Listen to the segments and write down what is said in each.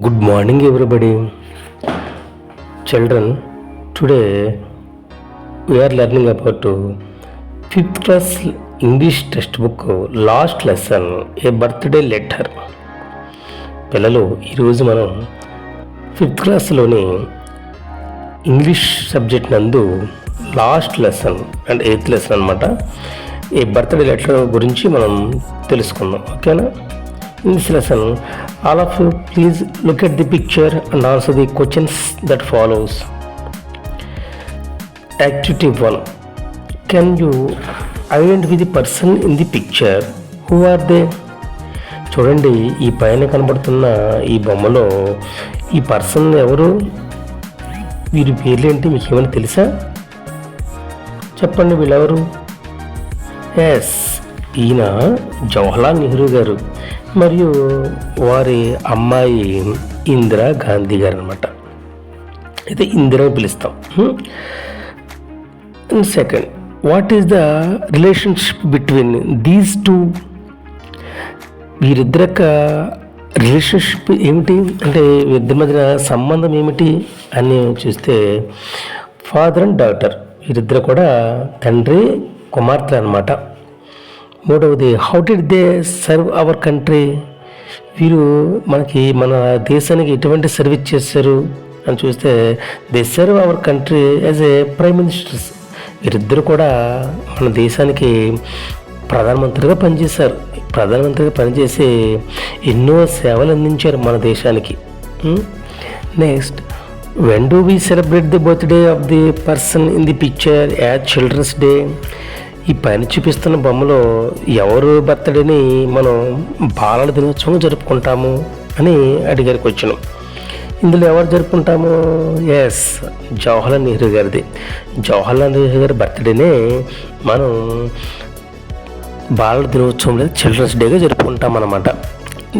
Good morning, everybody. Children, today we are learning about 5th class English textbook last lesson, a birthday letter. పిల్లలు ఈరోజు మనం 5th క్లాస్లోని English subject నందు last lesson and 8th lesson అనమాట. ఈ birthday letter గురించి మనం తెలుసుకుందాం, ఓకేనా? In this lesson, all of you please look at the picture and answer the questions that follows. Activity 1. Can you identify the person in the picture? Who are they? చూడండి, ఈ పైన కనబడుతున్న ఈ బొమ్మలో ఈ పర్సన్ ఎవరు, వీరి పేర్లు ఏంటి, మీకు ఏమైనా తెలుసా? చెప్పండి, వీళ్ళెవరు? ఎస్, ఈయన జవహర్లాల్ నెహ్రూ గారు మరియు వారి అమ్మాయి ఇందిరా గాంధీ గారు అనమాట. అయితే ఇందిరా పిలుస్తాం. Second, what is the relationship between these two? వీరిద్దరి యొక్క రిలేషన్షిప్ ఏమిటి, అంటే వీరిద్దరి మధ్య సంబంధం ఏమిటి అని చూస్తే ఫాదర్ అండ్ డాటర్, వీరిద్దరు కూడా తండ్రి కుమార్తె అనమాట. మూడవది, how did they serve our country? వీరు మన దేశానికి ఎటువంటి సర్వీస్ చేశారు అని చూస్తే they serve our country as a prime ministers. వీరిద్దరు కూడా మన దేశానికి ప్రధానమంత్రిగా పనిచేశారు. ప్రధానమంత్రిగా పనిచేసి ఎన్నో సేవలు అందించారు మన దేశానికి. Next, when do we celebrate the birthday of the person in the picture as children's day? ఈ పైన చూపిస్తున్న బొమ్మలో ఎవరు బర్త్డేని మనం బాలల దినోత్సవం జరుపుకుంటాము అని అడిగారు క్వశ్చన్. ఇందులో ఎవరు జరుపుకుంటాము? ఎస్, జవహర్లాల్ నెహ్రూ గారిది. జవహర్లాల్ నెహ్రూ గారి బర్త్డేనే మనం బాలల దినోత్సవం లేదా చిల్డ్రన్స్ డేగా జరుపుకుంటాం అన్నమాట.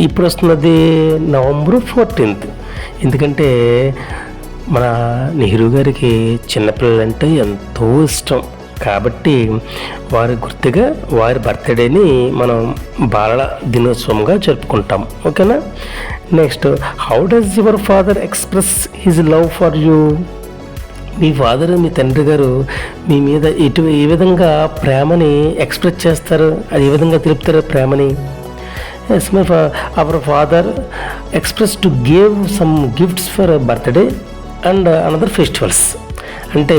ఇప్పుడు వస్తున్నది నవంబర్ 14th. ఎందుకంటే మన నెహ్రూ గారికి చిన్నపిల్లలంటే ఎంతో ఇష్టం కాబట్టి వారి గుర్తుగా వారి బర్త్డేని మనం బాలల దినోత్సవంగా జరుపుకుంటాం, ఓకేనా? Next, how does your father express his love for you? మీ ఫాదర్, మీ తండ్రి గారు మీ మీద ఏ విధంగా ప్రేమని ఎక్స్ప్రెస్ చేస్తారు, అది ఏ విధంగా తెలుపుతారు ప్రేమని? Yes, my our father express to give some gifts for birthday and another festivals. అంటే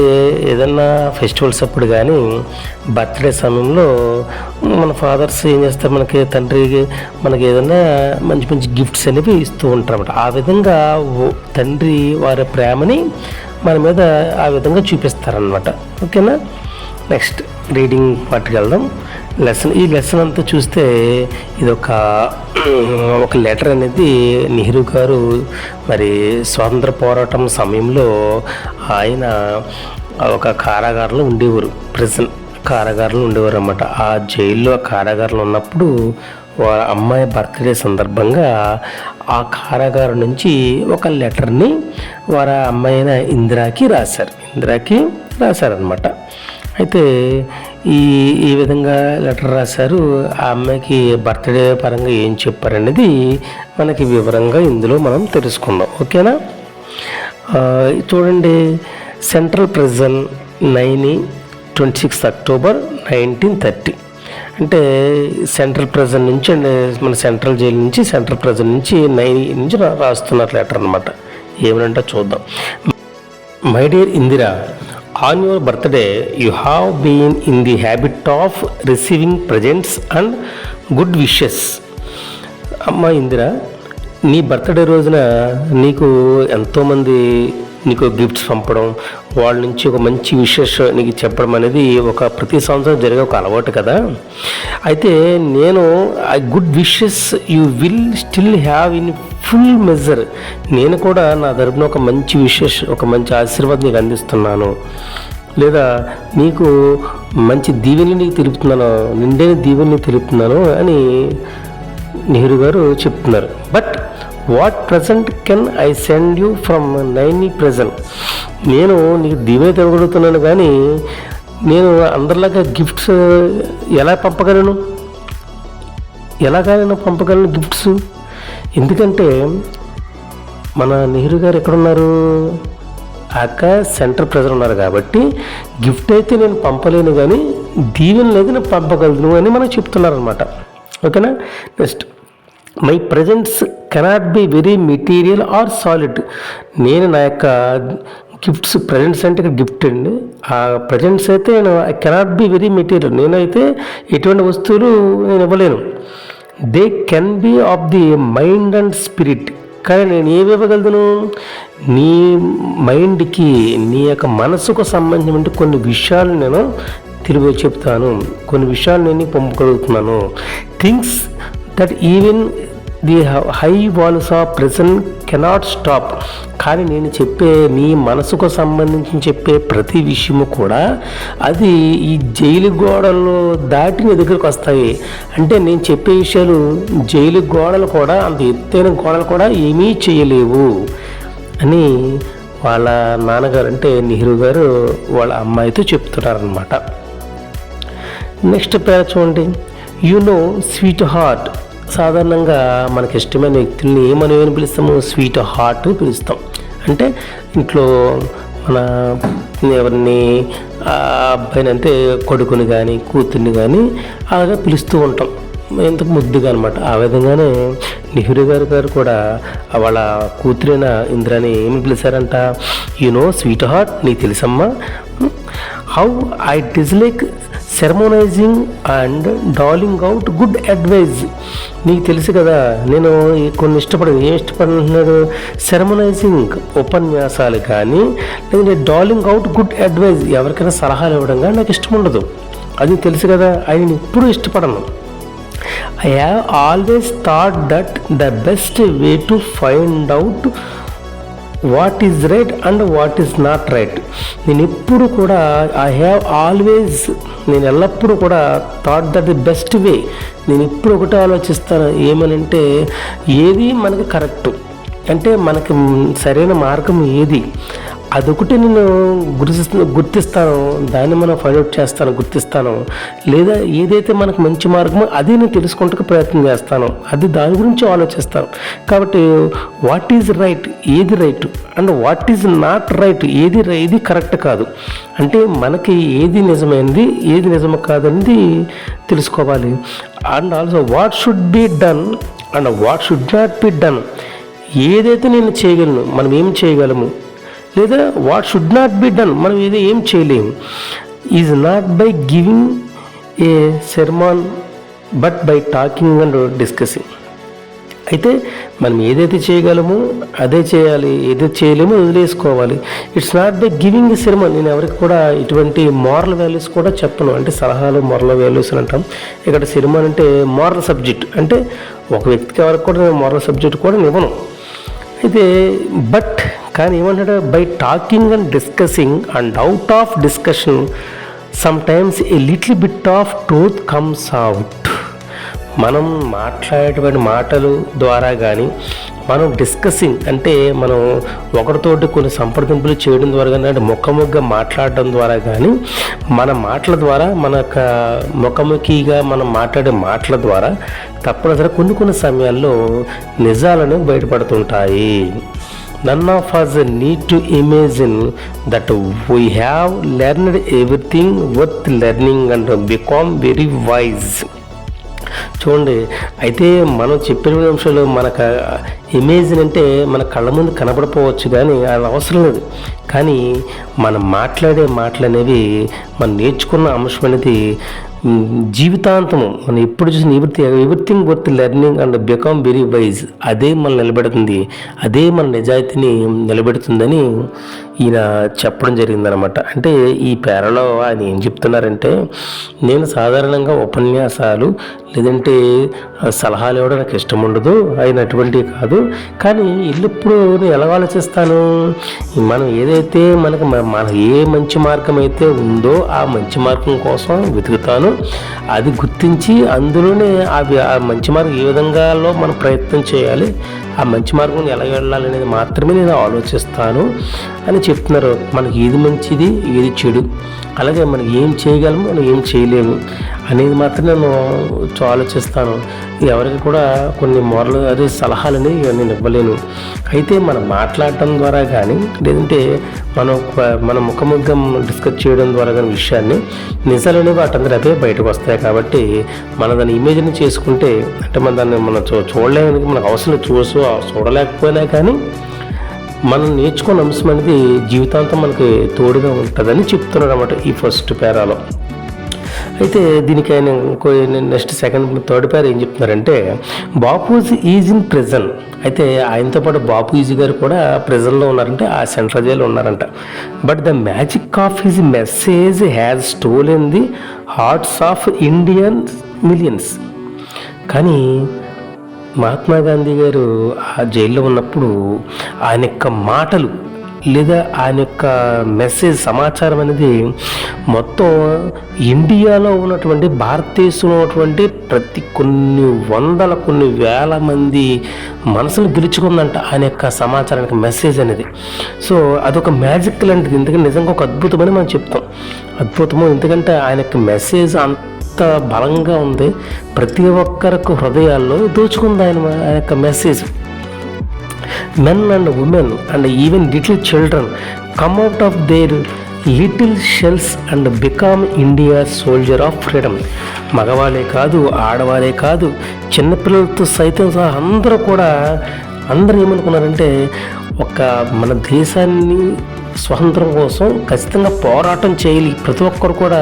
ఏదన్నా ఫెస్టివల్స్ అప్పుడు కానీ బర్త్డే సమయంలో మన ఫాదర్స్ ఏం చేస్తారు, మనకి తండ్రికి మనకి ఏదైనా మంచి మంచి గిఫ్ట్స్ అనేవి ఇస్తూ ఉంటారు అన్నమాట. ఆ విధంగా తండ్రి వారి ప్రేమని మన మీద ఆ విధంగా చూపిస్తారనమాట, ఓకేనా? నెక్స్ట్, రీడింగ్ పార్ట్కి వెళ్దాం. ఈ లెసన్ అంతా చూస్తే ఇది ఒక లెటర్ అనేది నెహ్రూ గారు మరి స్వాతంత్ర పోరాటం సమయంలో ఆయన ఒక కారాగారంలో ఉండేవారు, ప్రిజన్ కారాగారంలో ఉండేవారు అన్నమాట. ఆ జైల్లో కారాగారంలో ఉన్నప్పుడు వారి అమ్మాయి బర్త్డే సందర్భంగా ఆ కారాగారం నుంచి ఒక లెటర్ని వారి అమ్మాయి అయిన ఇందిరాకి రాశారనమాట. అయితే ఈ విధంగా లెటర్ రాశారు. ఆ అమ్మాయికి బర్త్డే పరంగా ఏం చెప్పారనేది మనకి వివరంగా ఇందులో మనం తెలుసుకుందాం, ఓకేనా? చూడండి, సెంట్రల్ ప్రిజన్ 26 అక్టోబర్ 1930. అంటే సెంట్రల్ ప్రిజన్ నుంచి, మన సెంట్రల్ జైలు నుంచి, సెంట్రల్ ప్రిజన్ నుంచి 9 నుంచి రాస్తున్నారు లెటర్ అనమాట. ఏమనంటే చూద్దాం. My dear Indira, on your birthday you have been in the habit of receiving presents and good wishes. అమ్మా ఇందిరా, నీ బర్త్డే రోజున నీకు ఎంతోమంది నీకు గిఫ్ట్స్ పంపడం, వాళ్ళ నుంచి ఒక మంచి విషెస్ నీకు చెప్పడం అనేది ప్రతి సంవత్సరం జరిగే ఒక అలవాటు కదా. అయితే నేను ఆ good wishes you will still have in full measure. నేను కూడా నా తరపున ఒక మంచి విషెస్, ఒక మంచి ఆశీర్వాదం నీకు అందిస్తున్నాను, లేదా నీకు మంచి దీవెని నీకు తెలుపుతున్నాను, నిండైన దీవెని తెలుపుతున్నాను అని నెహ్రూ గారు చెప్తున్నారు. But what present can I send you from Naini present? నేను నీకు దీవెని తెలగలుగుతున్నాను, కానీ నేను అందరిలాగా గిఫ్ట్స్ ఎలాగైనా పంపగలను గిఫ్ట్స్? ఎందుకంటే మన నెహ్రూ గారు ఎక్కడున్నారు? అక్క సెంటర్ ప్రెజర్ ఉన్నారు కాబట్టి గిఫ్ట్ అయితే నేను పంపలేను కానీ దీవెనలు అయితే నేను పంపగలను అని మనం చెప్తున్నారనమాట. ఓకేనా. Next, my presents cannot be very material or solid. నేను నా యొక్క గిఫ్ట్స్, ప్రజెంట్స్ అంటే ఇక్కడ గిఫ్ట్ అండి, ఆ ప్రజెంట్స్ అయితే నేను I cannot be very material, నేనైతే ఎటువంటి వస్తువులు నేను ఇవ్వలేను. They can be of the mind and spirit. కానీ నేను ఏమి ఇవ్వగలను? నీ మైండ్కి, నీ యొక్క మనసుకు సంబంధించిన కొన్ని విషయాలు నేను తిరిగి చెప్తాను, కొన్ని విషయాలు నేను పంపగలుగుతున్నాను. Things that even the high walls of present cannot stop. కానీ నేను చెప్పే, నీ మనసుకు సంబంధించి చెప్పే ప్రతి విషయము కూడా అది ఈ జైలు గోడలు దాటి నీ దగ్గరకు వస్తాయి. అంటే నేను చెప్పే విషయాలు జైలు గోడలు కూడా, అంత ఎత్తైన గోడలు కూడా ఏమీ చేయలేవు అని వాళ్ళ నాన్నగారు అంటే నెహ్రూ గారు వాళ్ళ అమ్మాయితో చెప్తున్నారనమాట. నెక్స్ట్ పేర చూడండి. You know sweet heart. సాధారణంగా మనకి ఇష్టమైన వ్యక్తుల్ని ఏమని పిలుస్తాము? స్వీట్ హార్ట్ పిలుస్తాం. అంటే ఇంట్లో మన ఎవరిని, అబ్బాయిని అంటే కొడుకుని కానీ కూతుర్ని కానీ అలాగా పిలుస్తూ ఉంటాం, ఎంత ముద్దుగా అనమాట. ఆ విధంగానే నెహ్రూ గారు కూడా వాళ్ళ కూతురైన ఇందిరాని ఏమి పిలిచారంట? యు నో స్వీట్ హార్ట్, నీకు తెలుసమ్మా, how I dislike sermonizing and doling out good advice. నీకు తెలుసు కదా నేను కొన్ని ఇష్టపడను. ఏం ఇష్టపడుతున్నాడు? సెరమోనైజింగ్, ఉపన్యాసాలు కానీ, లేదంటే డాలింగ్ అవుట్ గుడ్ అడ్వైజ్, ఎవరికైనా సలహాలు ఇవ్వడం కానీ నాకు ఇష్టం ఉండదు. అది తెలుసు కదా, అది నేను ఎప్పుడూ ఇష్టపడను. I have always thought that the best way to find out what is right and what is not right. నేను ఎప్పుడు కూడా ఐ హ్యావ్ ఆల్వేస్, నేను ఎల్లప్పుడూ కూడా thought that the best way, నేను ఇప్పుడు ఒకటే ఆలోచిస్తాను, ఏమనంటే ఏది మనకి కరెక్టు, అంటే మనకి సరైన మార్గం ఏది, అదొకటి నేను గుర్తిస్తాను, దాన్ని మనం ఫైండ్ అవుట్ చేస్తాను, గుర్తిస్తాను. లేదా ఏదైతే మనకు మంచి మార్గమో అది నేను తెలుసుకుంటూ ప్రయత్నం చేస్తాను, అది దాని గురించి ఆలోచిస్తాను. కాబట్టి వాట్ ఈజ్ రైట్, ఏది right, and what is not right, ఏది కరెక్ట్ కాదు, అంటే మనకి ఏది నిజమైనది ఏది నిజం కాదనేది తెలుసుకోవాలి. And also what should be done and what should not be done. ఏదైతే నేను చేయగలను, మనం ఏం చేయగలము, లేదా what should not be done, మనం ఏదో ఏం చేయలేము. Is not by giving a sermon but by talking and discussing. అయితే మనం ఏదైతే చేయగలమో అదే చేయాలి, ఏదైతే చేయలేమో వదిలేసుకోవాలి. It's not by giving a sermon. నేను ఎవరికి కూడా ఇటువంటి మోరల్ వాల్యూస్ కూడా చెప్పను, అంటే సలహాలు మోరల్ వాల్యూస్ అని అంటాం. ఇక్కడ సెర్మాన్ అంటే మోరల్ సబ్జెక్ట్, అంటే ఒక వ్యక్తికి ఎవరికి కూడా నేను మోరల్ సబ్జెక్ట్ కూడా ఇవ్వను. అయితే బట్ కానీ ఏమంటాడు? By talking and discussing and out of discussion some times a little bit of truth comes out. మనం మాట్లాడేటువంటి మాటలు ద్వారా కానీ, మనం డిస్కసింగ్ అంటే మనం ఒకరితోటి కొన్ని సంప్రదింపులు చేయడం ద్వారా కానీ, అంటే ముఖముఖగా మాట్లాడడం ద్వారా కానీ, మన మాటల ద్వారా, మన ముఖముఖిగా మనం మాట్లాడే మాటల ద్వారా తప్పనిసరి కొన్ని సమయాల్లో నిజాలను బయటపడుతుంటాయి. None of us need to imagine that we have learned everything worth learning and become very wise. చూడండి, అయితే మనం చెప్పిన అంశాలు మనకు ఇమేజిన్ అంటే మన కళ్ళ ముందు కనపడపోవచ్చు, కానీ అది అవసరం లేదు. కానీ మనం మాట్లాడే మాటలు అనేవి మనం నేర్చుకున్న అంశం అనేది జీవితాంతము మనం ఎప్పుడు చూసిన everything worth learning and become very wise, అదే మనం నిలబెడుతుంది, అదే మన నిజాయితీని నిలబెడుతుందని ఈయన చెప్పడం జరిగిందనమాట. అంటే ఈ పేరలో ఆయన ఏం చెప్తున్నారంటే, నేను సాధారణంగా ఉపన్యాసాలు లేదంటే సలహాలు ఇవ్వడం నాకు ఇష్టం ఉండదు, అయినటువంటివి కాదు. కానీ ఎల్లప్పుడూ నేను ఎలా ఆలోచిస్తాను, మనం ఏదైతే మన ఏ మంచి మార్గం అయితే ఉందో ఆ మంచి మార్గం కోసం వెతుకుతాను, అది గుర్తించి అందులోనే ఆ మంచి మార్గం ఏ విధంగాలో మనం ప్రయత్నం చేయాలి, ఆ మంచి మార్గం ఎలా వెళ్ళాలి అనేది మాత్రమే నేను ఆలోచిస్తాను అని చెప్తున్నారు. మనకి ఏది మంచిది ఏది చెడు, అలాగే మనం ఏం చేయగలము మనం ఏం చేయలేము అనేది మాత్రం నేను ఆలోచిస్తాను. ఎవరికి కూడా కొన్ని అదే సలహాలని నేను ఇవ్వలేను. అయితే మనం మాట్లాడటం ద్వారా కానీ లేదంటే మన ముఖముఖం డిస్కస్ చేయడం ద్వారా కానీ విషయాన్ని నిజాలని వాటందరూ అవే బయటకు వస్తాయి. కాబట్టి మనం దాన్ని ఇమేజ్ని చేసుకుంటే అంటే మనం చూడలేము, మనకు అవసరం చూడలేకపోయినా కానీ మనం నేర్చుకున్న అంశం అనేది జీవితాంతం మనకి తోడుగా ఉంటుందని చెప్తున్నాడు అన్నమాట ఈ ఫస్ట్ పేరాలో. అయితే దీనికి ఆయన నెక్స్ట్ థర్డ్ పేర ఏం చెప్తున్నారంటే బాపూజీ ఈజ్ ఇన్ ప్రిజన్. అయితే ఆయనతో పాటు బాపూజీ గారు కూడా ప్రిజన్లో ఉన్నారంటే, ఆ సెంట్రల్ జైల్లో ఉన్నారంట. But the magic of his message has stolen the hearts of Indian millions. కానీ మహాత్మా గాంధీ గారు ఆ జైల్లో ఉన్నప్పుడు ఆయన యొక్క మాటలు లేదా ఆయన యొక్క మెసేజ్ సమాచారం అనేది మొత్తం ఇండియాలో ఉన్నటువంటి భారతదేశంలో ఉన్నటువంటి కొన్ని వేల మంది మనసులు గెలుచుకుందంట ఆయన యొక్క సమాచారానికి మెసేజ్ అనేది. సో అదొక మ్యాజిక్ లాంటిది. ఎందుకంటే నిజంగా ఒక అద్భుతమని మనం చెప్తాం. అద్భుతము ఎందుకంటే ఆయన యొక్క మెసేజ్ అంత బలంగా ఉంది, ప్రతి ఒక్కరికి హృదయాల్లో దోచుకుంది ఆయన యొక్క message. Men and women and even little children come out of their little shells and become India's soldier of freedom. మగవాళ్ళే కాదు, ఆడవాళ్ళే కాదు, చిన్నపిల్లలతో సైతం సహా అందరూ ఏమనుకున్నారంటే మన దేశాన్ని స్వతంత్రం కోసం ఖచ్చితంగా పోరాటం చేయాలి, ప్రతి ఒక్కరు కూడా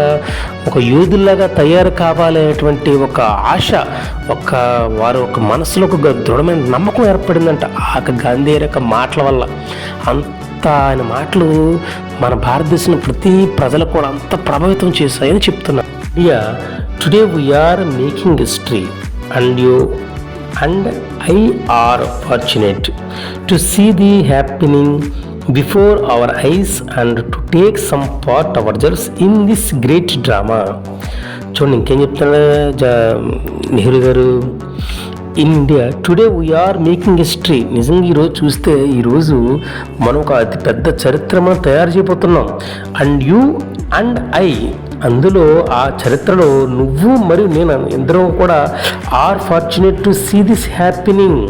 ఒక యోధుల్లాగా తయారు కావాలనేటువంటి ఒక ఆశ, వారి ఒక మనసులో ఒక దృఢమైన నమ్మకం ఏర్పడిందంట ఆ గాంధీ యొక్క మాటల వల్ల. అంత ఆయన మాటలు మన భారతదేశంలో ప్రతి ప్రజలు కూడా అంత ప్రభావితం చేశాయని చెప్తున్నారు. Today we are making history and I are fortunate to see the happening before our eyes and to take some part ourselves in this great drama. చూడండి ఇంకేం చెప్తున్నా నెహ్రూ గారు. In India today we are making history. నిజంగా ఈరోజు చూస్తే ఈరోజు మనం ఒక అతి పెద్ద చరిత్ర మనం తయారు చేయబోతున్నాం. అండ్ యూ అండ్ ఐ, అందులో ఆ చరిత్రలో నువ్వు మరియు నేను ఇద్దరం కూడా are fortunate to see this happening.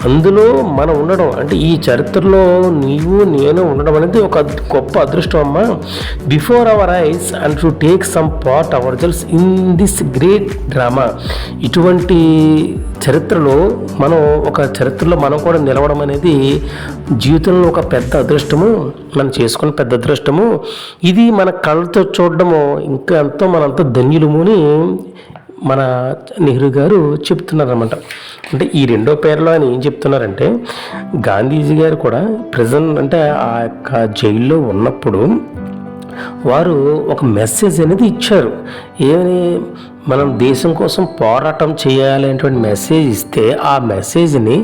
అందులో మనం ఉండడం అంటే ఈ చరిత్రలో నీవు నేను ఉండడం అనేది ఒక గొప్ప అదృష్టం అమ్మా. Before our eyes and to take some part ourselves in this great drama. ఇటువంటి చరిత్రలో మనం కూడా నిలవడం అనేది జీవితంలో ఒక పెద్ద అదృష్టము, మనం చేసుకున్న పెద్ద అదృష్టము. ఇది మన కళ్ళతో చూడడము ఇంకా ఎంతో మనంతా ధన్యులము అని మన నెహ్రూ గారు చెప్తున్నారన్నమాట. అంటే ఈ రెండో పేరులో ఆయన ఏం చెప్తున్నారంటే గాంధీజీ గారు కూడా ప్రెజెంట్ అంటే ఆ యొక్క జైల్లో ఉన్నప్పుడు వారు ఒక మెసేజ్ అనేది ఇచ్చారు. ఏమని, మనం దేశం కోసం పోరాటం చేయాలనేటువంటి మెసేజ్ ఇస్తే ఆ మెసేజ్ని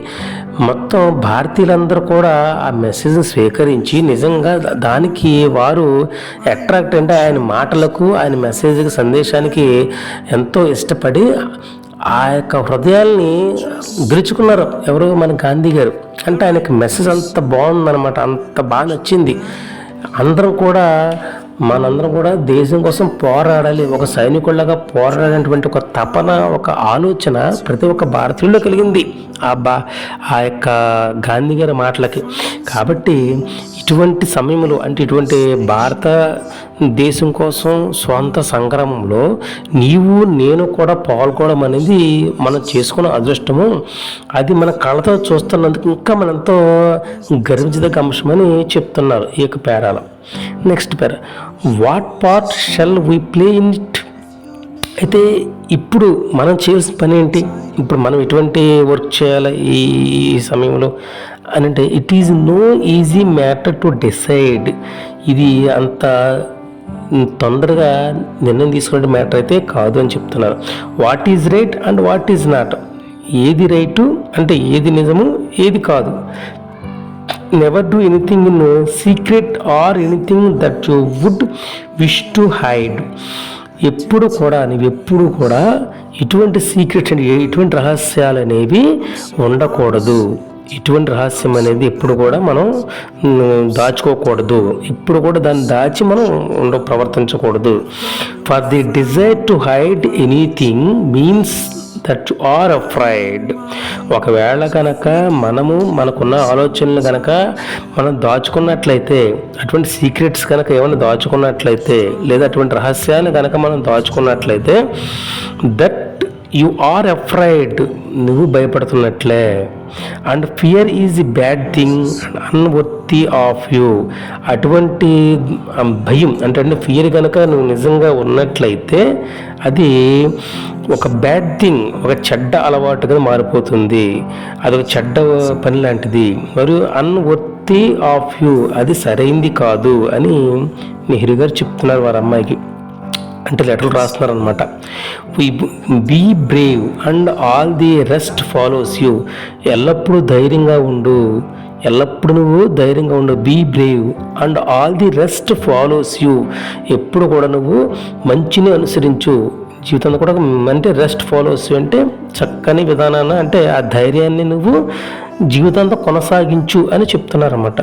మొత్తం భారతీయులందరూ కూడా ఆ మెసేజ్ని స్వీకరించి నిజంగా దానికి వారు అట్రాక్ట్ అంటే ఆయన మాటలకు ఆయన మెసేజ్కి సందేశానికి ఎంతో ఇష్టపడి ఆ యొక్క హృదయాల్ని గెలుచుకున్నారు. ఎవరు, మన గాంధీ గారు. అంటే ఆయనకి మెసేజ్ అంత బాగుందన్నమాట, అంత బాగా నచ్చింది. మనందరం కూడా దేశం కోసం పోరాడాలి, ఒక సైనికుల్లాగా పోరాడేటువంటి ఒక తపన, ఒక ఆలోచన ప్రతి ఒక్క భారతీయుల్లో కలిగింది ఆ యొక్క గాంధీ గారి మాటలకి. కాబట్టి ఇటువంటి సమయంలో అంటే ఇటువంటి భారతదేశం కోసం స్వంత సంగ్రామంలో నీవు నేను కూడా పాల్గొనడం అనేది మనం చేసుకున్న అదృష్టము. అది మన కళ్ళతో చూస్తున్నందుకు ఇంకా మనంతో గర్వించదగ్గ అంశమని చెప్తున్నారు ఈ యొక్క పేరాలో. Next para, what part shall we play in it. అయితే ఇప్పుడు మనం చేయాల్సిన పని ఏంటి, ఇప్పుడు మనం ఎటువంటి వర్క్ చేయాలి ఈ సమయంలో అని అంటే, it is no easy matter to decide. ఇది అంత తొందరగా నిర్ణయం తీసుకునే మ్యాటర్ అయితే కాదు అని చెప్తున్నారు. What is right and what is not. ఏది రైటు అంటే ఏది నిజము, ఏది కాదు. Never do anything in secret or anything that you would wish to hide. ఎప్పుడు కూడా ఎటువంటి సీక్రెట్స్ అంటే ఎటువంటి రహస్యాలు అనేవి ఉండకూడదు. ఇటువంటి రహస్యం అనేది ఎప్పుడు కూడా మనం దాచుకోకూడదు, ఇప్పుడు కూడా దాన్ని దాచి మనం ప్రవర్తించకూడదు. For the desire to hide anything means that you are afraid. ఒకవేళ కనుక మనకున్న ఆలోచనలు కనుక మనం దాచుకున్నట్లయితే, అటువంటి సీక్రెట్స్ కనుక ఏమైనా దాచుకున్నట్లయితే, లేదా అటువంటి రహస్యాలు కనుక మనం దాచుకున్నట్లయితే, దట్ యు ఆర్ అఫ్రైడ్, నువ్వు భయపడుతున్నట్లే. And fear is the bad thing and unworthy of you. అటువంటి భయం అంటే ఫియర్ కనుక నువ్వు నిజంగా ఉన్నట్లయితే అది ఒక బ్యాడ్ థింగ్, ఒక చెడ్డ అలవాటుగా మారిపోతుంది, అదొక చెడ్డ పని లాంటిది. మరియు అన్వర్తి ఆఫ్ యూ, అది సరైంది కాదు అని నెహ్రూ గారు చెప్తున్నారు వారి అమ్మాయికి. అంటే లెటర్లు రాస్తున్నారనమాట. Be brave and all the rest follows you. ఎల్లప్పుడూ ధైర్యంగా ఉండు, ఎల్లప్పుడు నువ్వు ధైర్యంగా ఉండు. Be brave and all the rest follows you. ఎప్పుడు కూడా నువ్వు మంచిని అనుసరించు. జీవితంలో కూడా అంటే రెస్ట్ ఫాలోస్ యూ అంటే చక్కని విధానాన్ని, అంటే ఆ ధైర్యాన్ని నువ్వు జీవితంతో కొనసాగించు అని చెప్తున్నారన్నమాట.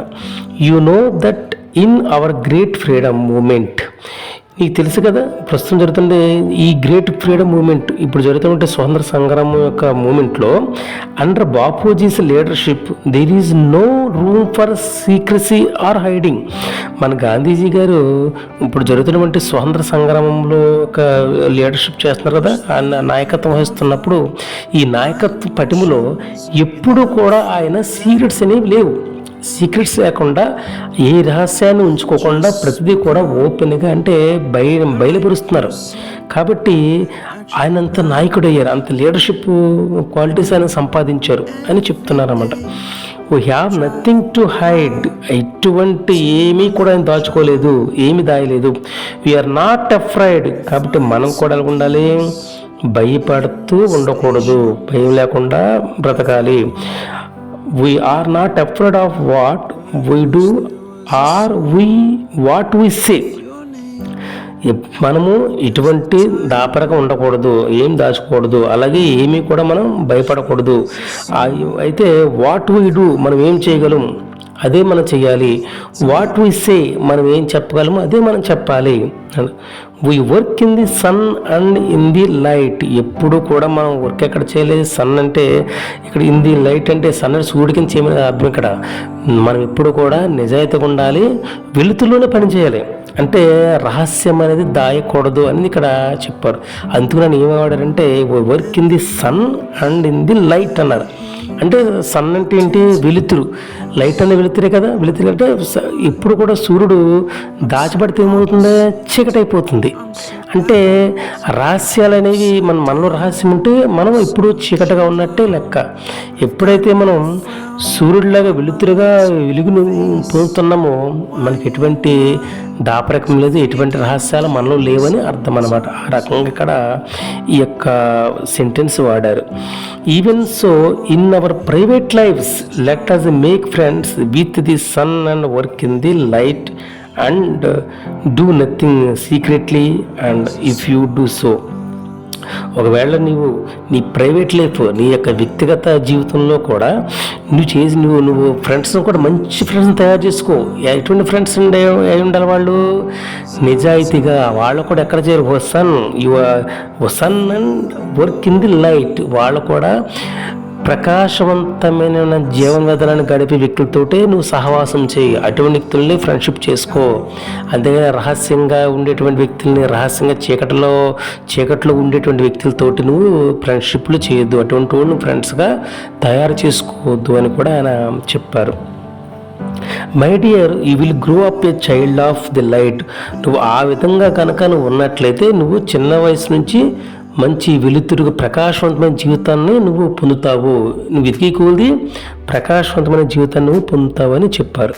You know that in our great freedom moment, నీకు తెలుసు కదా ప్రస్తుతం జరుగుతుండే ఈ గ్రేట్ ఫ్రీడమ్ మూమెంట్, ఇప్పుడు జరుగుతుంటే స్వతంత్ర సంగ్రామం యొక్క మూమెంట్లో under Bapuji's leadership there is no room for secrecy or hiding. మన గాంధీజీ గారు ఇప్పుడు జరుగుతున్నటువంటి స్వతంత్ర సంగ్రామంలో ఒక లీడర్షిప్ చేస్తున్నారు కదా, ఆయన నాయకత్వం వహిస్తున్నప్పుడు ఈ నాయకత్వ పటిమలో ఎప్పుడు కూడా ఆయన సీక్రెట్స్ అనేవి లేవు. సీక్రెట్స్ లేకుండా, ఏ రహస్యాన్ని ఉంచుకోకుండా ప్రతిదీ కూడా ఓపెన్గా అంటే బయలుపరుస్తున్నారు. కాబట్టి ఆయన అంత నాయకుడయ్యారు, అంత లీడర్షిప్ క్వాలిటీస్ ఆయన సంపాదించారు అని చెప్తున్నారు అన్నమాట. We have nothing to hide, ఎటువంటి ఏమీ కూడా ఆయన దాచుకోలేదు, ఏమీ దాయలేదు. వీఆర్ నాట్ అఫ్రైడ్, కాబట్టి మనం కూడా ఎలా ఉండాలి, భయపడుతూ ఉండకూడదు, భయం లేకుండా బ్రతకాలి. We are not afraid of what we do or what we say. మనము ఇటువంటి దాపరగా ఉండకూడదు, ఏం దాచకూడదు, అలాగే ఏమీ కూడా మనం భయపడకూడదు. అయితే వాట్ వీ డూ, మనం ఏం చేయగలం అదే మనం చేయాలి. వాట్ వీ సే, మనం ఏం చెప్పగలమో అదే మనం చెప్పాలి. We work in the sun and in the light. ఎప్పుడు కూడా మనం వర్క్ ఎక్కడ చేయలేదు, సన్ అంటే ఇక్కడ ఇన్ ది లైట్ అంటే సన్ అంటే సూర్యుడి కింద చేయమని అర్థం. ఇక్కడ మనం ఎప్పుడు కూడా నిజాయితీగా ఉండాలి, వెలుతురులోనే పనిచేయాలి. అంటే రహస్యం అనేది దాయకూడదు అని ఇక్కడ చెప్పారు. అందుకు నన్ను ఏమవాడారంటే work in the sun and in the light అన్నారు. అంటే సన్ అంటే ఏంటి, వెలుతురు, లైట్ అనే వెలుతురే కదా. వెలుతురు అంటే ఎప్పుడు కూడా సూర్యుడు దాచిపడితే ఏమవుతుంది, చీకటి అయిపోతుంది. అంటే రహస్యాలు అనేవి మనలో రహస్యం ఉంటే మనం ఎప్పుడు చీకటిగా ఉన్నట్టే లెక్క. ఎప్పుడైతే మనం సూర్యుడిలాగా వెలుతురుగా వెలుగును పొందుతున్నామో మనకి ఎటువంటి దాపరికం లేదు, ఎటువంటి రహస్యాలు మనలో లేవని అర్థం అన్నమాట. ఆ రకంగా ఇక్కడ ఈ యొక్క సెంటెన్స్ వాడారు. Even so in our private lives let us make friends with the sun and work in the light and do nothing secretly and if you do so. ఒకవేళ నీ ప్రైవేట్ లైఫ్, నీ యొక్క వ్యక్తిగత జీవితంలో కూడా నువ్వు ఫ్రెండ్స్ని కూడా మంచి ఫ్రెండ్స్ని తయారు చేసుకో. ఎటువంటి ఫ్రెండ్స్ అయి ఉండాలి, వాళ్ళు నిజాయితీగా, వాళ్ళు కూడా ఎక్కడ చేయరు, sun and work in the light, వాళ్ళు కూడా ప్రకాశవంతమైన జీవన విధానాన్ని గడిపే వ్యక్తులతోటే నువ్వు సహవాసం చేయి, అటువంటి వ్యక్తుల్ని ఫ్రెండ్షిప్ చేసుకో. అంతేగాని రహస్యంగా ఉండేటువంటి వ్యక్తుల్ని, రహస్యంగా చీకట్లో ఉండేటువంటి వ్యక్తులతోటి నువ్వు ఫ్రెండ్షిప్లు చేయొద్దు, అటువంటి వాళ్ళు ఫ్రెండ్స్గా తయారు చేసుకోవద్దు అని కూడా ఆయన చెప్పారు. My dear, you will grow up a child of the light. నువ్వు ఆ విధంగా కనుక నువ్వు ఉన్నట్లయితే నువ్వు చిన్న వయసు నుంచి మంచి వెలుతురుగా ప్రకాశవంతమైన జీవితాన్ని నువ్వు పొందుతావు. నువ్వు వెతికి కొలది ప్రకాశవంతమైన జీవితాన్ని నువ్వు పొందుతావు అని చెప్పారు.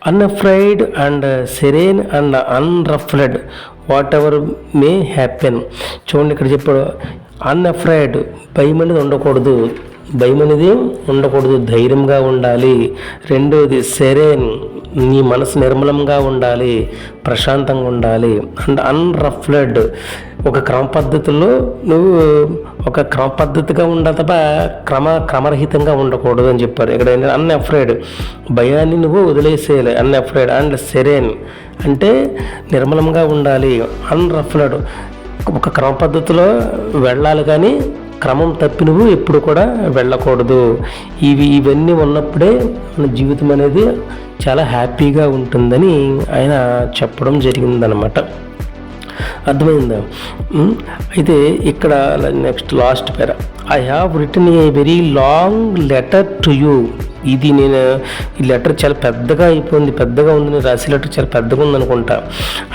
Unafraid and serene and unruffled whatever may happen. చూడండి ఇక్కడ చెప్పాడు, అన్అఫ్రైడ్, భయం అనేది ఉండకూడదు, ధైర్యంగా ఉండాలి. రెండోది సెరేన్, నీ మనసు నిర్మలంగా ఉండాలి, ప్రశాంతంగా ఉండాలి. అండ్ అన్రఫ్లెడ్, ఒక క్రమ పద్ధతిలో నువ్వు ఒక క్రమ పద్ధతిగా ఉండాలి తప్ప క్రమరహితంగా ఉండకూడదు అని చెప్పారు. ఇక్కడ ఏంటంటే అన్అఫ్రైడ్, భయాన్ని నువ్వు వదిలేసేయాలి. అన్అఫ్రైడ్ అండ్ సెరెన్ అంటే నిర్మలంగా ఉండాలి. అన్రఫ్లడ్ ఒక క్రమ పద్ధతిలో వెళ్ళాలి కానీ క్రమం తప్పి నువ్వు ఎప్పుడు కూడా వెళ్ళకూడదు. ఇవన్నీ ఉన్నప్పుడే మన జీవితం అనేది చాలా హ్యాపీగా ఉంటుందని ఆయన చెప్పడం జరిగిందనమాట. అర్థమైందా? అయితే ఇక్కడ next last para, I have return a very long letter to you. ఇది నేను ఈ లెటర్ చాలా పెద్దగా అయిపోయింది, పెద్దగా ఉంది, నేను రాసే లెటర్ చాలా పెద్దగా ఉంది అనుకుంటా.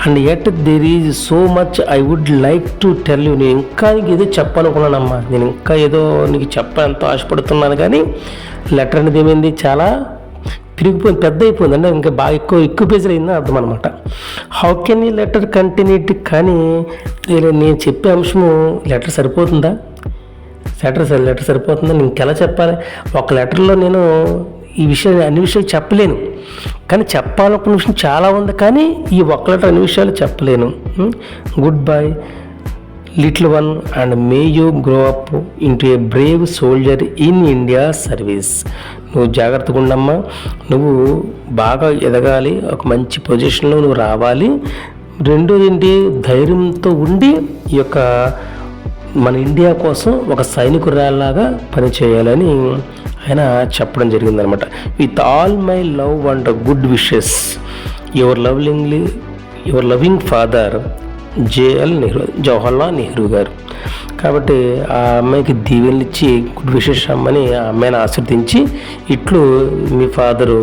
And at there is so much I would like to tell you. నేను ఇంకా నీకు ఏదో చెప్పాలనుకున్నానమ్మా, నేను ఇంకా ఏదో నీకు ఎంతో ఆశపడుతున్నాను, కానీ లెటర్ అనేది ఏమైంది, చాలా పెరిగిపోయింది, పెద్ద అయిపోయింది, అంటే ఇంకా బాగా ఎక్కువ పేజీలు అయిందని అర్థం అనమాట. హౌ కెన్ ఈ లెటర్ కంటిన్యూట్, కానీ నేను చెప్పే అంశము లెటర్ సరిపోతుందా, లెటర్ సరిపోతుందా, నేను ఇంకెలా చెప్పాలి? ఒక లెటర్లో నేను అన్ని విషయాలు చెప్పలేను, కానీ చెప్పాలనుకున్న విషయం చాలా ఉంది, కానీ ఈ ఒక్క లెటర్ అన్ని విషయాలు చెప్పలేను. Good bye little one and may you grow up into A Brave soldier in India service. నువ్వు జాగ్రత్తగా ఉండమ్మా, నువ్వు బాగా ఎదగాలి, ఒక మంచి పొజిషన్లో నువ్వు రావాలి. రెండోది ఏంటి, ధైర్యంతో ఉండి ఈ యొక్క మన ఇండియా కోసం ఒక సైనికురాలాగా పనిచేయాలని ఆయన చెప్పడం జరిగిందనమాట. With all my love and good wishes your loving father JL Nehru, Jawaharlal Nehru గారు. కాబట్టి ఆ అమ్మాయికి దీవెనలు ఇచ్చి గుడ్ విషెస్ అమ్మని ఆ అమ్మాయిని ఆశీర్వదించి ఇట్లు మీ ఫాదరు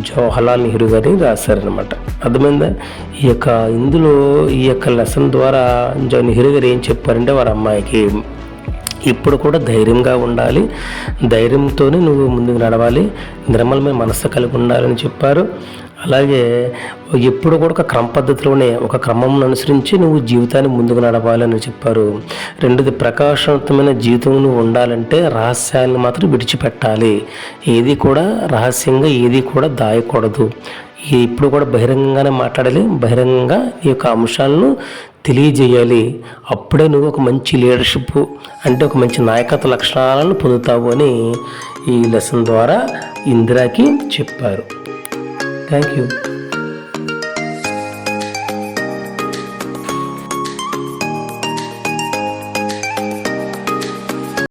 జవహర్లాల్ నెహ్రూ గారిని రాశారనమాట. అర్థమైందా? ఇందులో ఈ యొక్క లెసన్ ద్వారా నెహ్రూ గారు ఏం చెప్పారంటే వారి అమ్మాయికి ఇప్పుడు కూడా ధైర్యంగా ఉండాలి, ధైర్యంతోనే నువ్వు ముందుకు నడవాలి, నిర్మలమైన మనస్సు కలిగి ఉండాలని చెప్పారు. అలాగే ఎప్పుడు కూడా ఒక క్రమ పద్ధతిలోనే ఒక క్రమం అనుసరించి నువ్వు జీవితాన్ని ముందుకు నడవాలని చెప్పారు. రెండోది, ప్రకాశవంతమైన జీవితం నువ్వు ఉండాలంటే రహస్యాలను మాత్రం విడిచిపెట్టాలి, ఏది కూడా రహస్యంగా ఏది కూడా దాయకూడదు, ఇప్పుడు కూడా బహిరంగంగానే మాట్లాడాలి, బహిరంగంగా ఈ యొక్క అంశాలను తెలియజేయాలి. అప్పుడే నువ్వు ఒక మంచి లీడర్షిప్ అంటే ఒక మంచి నాయకత్వ లక్షణాలను పొందుతావు అని ఈ లెసన్ ద్వారా ఇందిరాకి చెప్పారు. Thank you.